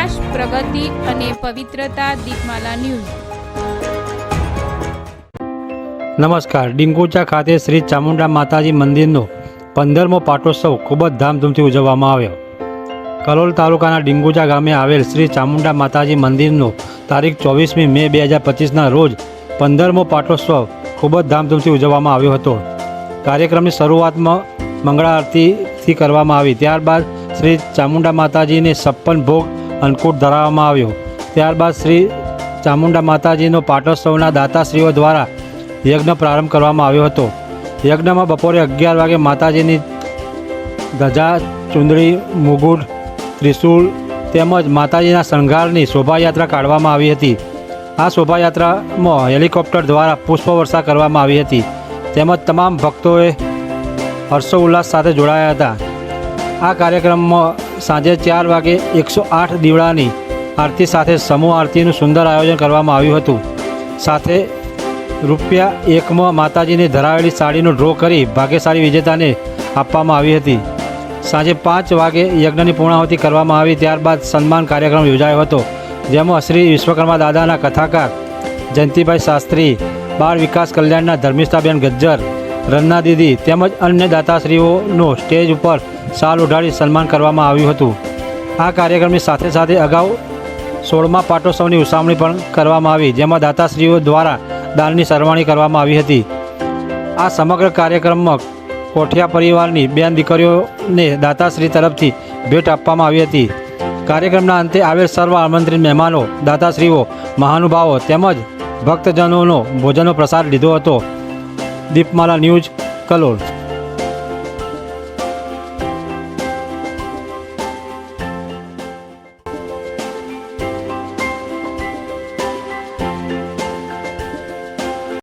વિકાસ, પ્રગતિ અને પવિત્રતા. દીપમાલા ન્યૂઝ. નમસ્કાર. ડીંગોચા ખાતે શ્રી ચામુંડા માતાજી મંદિરનો 15મો પાટોત્સવ ખૂબ જ ધામધૂમથી ઉજવવામાં આવ્યો. કલોલ તાલુકાના ડીંગોચા ગામે આવેલ શ્રી ચામુંડા માતાજી મંદિરનો તારીખ 24મી મે 2025ના રોજ 15મો પાટોત્સવ ખૂબ જ ધામધૂમથી ઉજવવામાં આવ્યો હતો. કાર્યક્રમની શરૂઆતમાં મંગળા આરતીથી કરવામાં આવી. ત્યારબાદ શ્રી ચામુંડા માતાજીને 56 ભોગ અન્નકૂટ ધરાવવામાં આવ્યો. ત્યારબાદ શ્રી ચામુંડા માતાજીનો પાટોત્સવના દાતાશ્રીઓ દ્વારા યજ્ઞ પ્રારંભ કરવામાં આવ્યો હતો. યજ્ઞમાં બપોરે 11 વાગે માતાજીની ધજા, ચુંદડી, મુગુટ, ત્રિશૂળ તેમજ માતાજીના શણગારની શોભાયાત્રા કાઢવામાં આવી હતી. આ શોભાયાત્રામાં હેલિકોપ્ટર દ્વારા પુષ્પવર્ષા કરવામાં આવી હતી. તેમજ તમામ ભક્તોએ હર્ષોલ્લાસ સાથે જોડાયા હતા. આ કાર્યક્રમમાં સાંજે 4 વાગે 108 દીવડાની આરતી સાથે સમૂહ આરતીનું સુંદર આયોજન કરવામાં આવ્યું હતું. સાથે ₹1માં માતાજીને ધરાવેલી સાડીનો ડ્રો કરી ભાગ્યશાળી વિજેતાને આપવામાં આવી હતી. સાંજે 5 વાગે યજ્ઞની પૂર્ણાહુતિ કરવામાં આવી. ત્યારબાદ સન્માન કાર્યક્રમ યોજાયો હતો, જેમાં શ્રી વિશ્વકર્મા દાદાના કથાકાર જયંતિભાઈ શાસ્ત્રી, બાળ વિકાસ કલ્યાણના ધર્મિષ્ઠાબેન ગજ્જર, રન્ના દીદી તેમજ અન્ય દાતાશ્રીઓનો સ્ટેજ ઉપર શાલ ઉઢાડી સન્માન કરવામાં આવ્યું હતું. આ કાર્યક્રમની સાથે સાથે અગાઉ 16મા પાટોત્સવની ઉજવણી પણ કરવામાં આવી, જેમાં દાતાશ્રીઓ દ્વારા દાનની સરવાણી કરવામાં આવી હતી. આ સમગ્ર કાર્યક્રમમાં કોઠિયા પરિવારની બેન દીકરીઓને દાતાશ્રી તરફથી ભેટ આપવામાં આવી હતી. કાર્યક્રમના અંતે આવેલ સર્વ આમંત્રિત મહેમાનો, દાતાશ્રીઓ, મહાનુભાવો તેમજ ભક્તજનોનો ભોજનનો પ્રસાદ લીધો હતો. દીપમાલા ન્યૂઝ, કલોલ.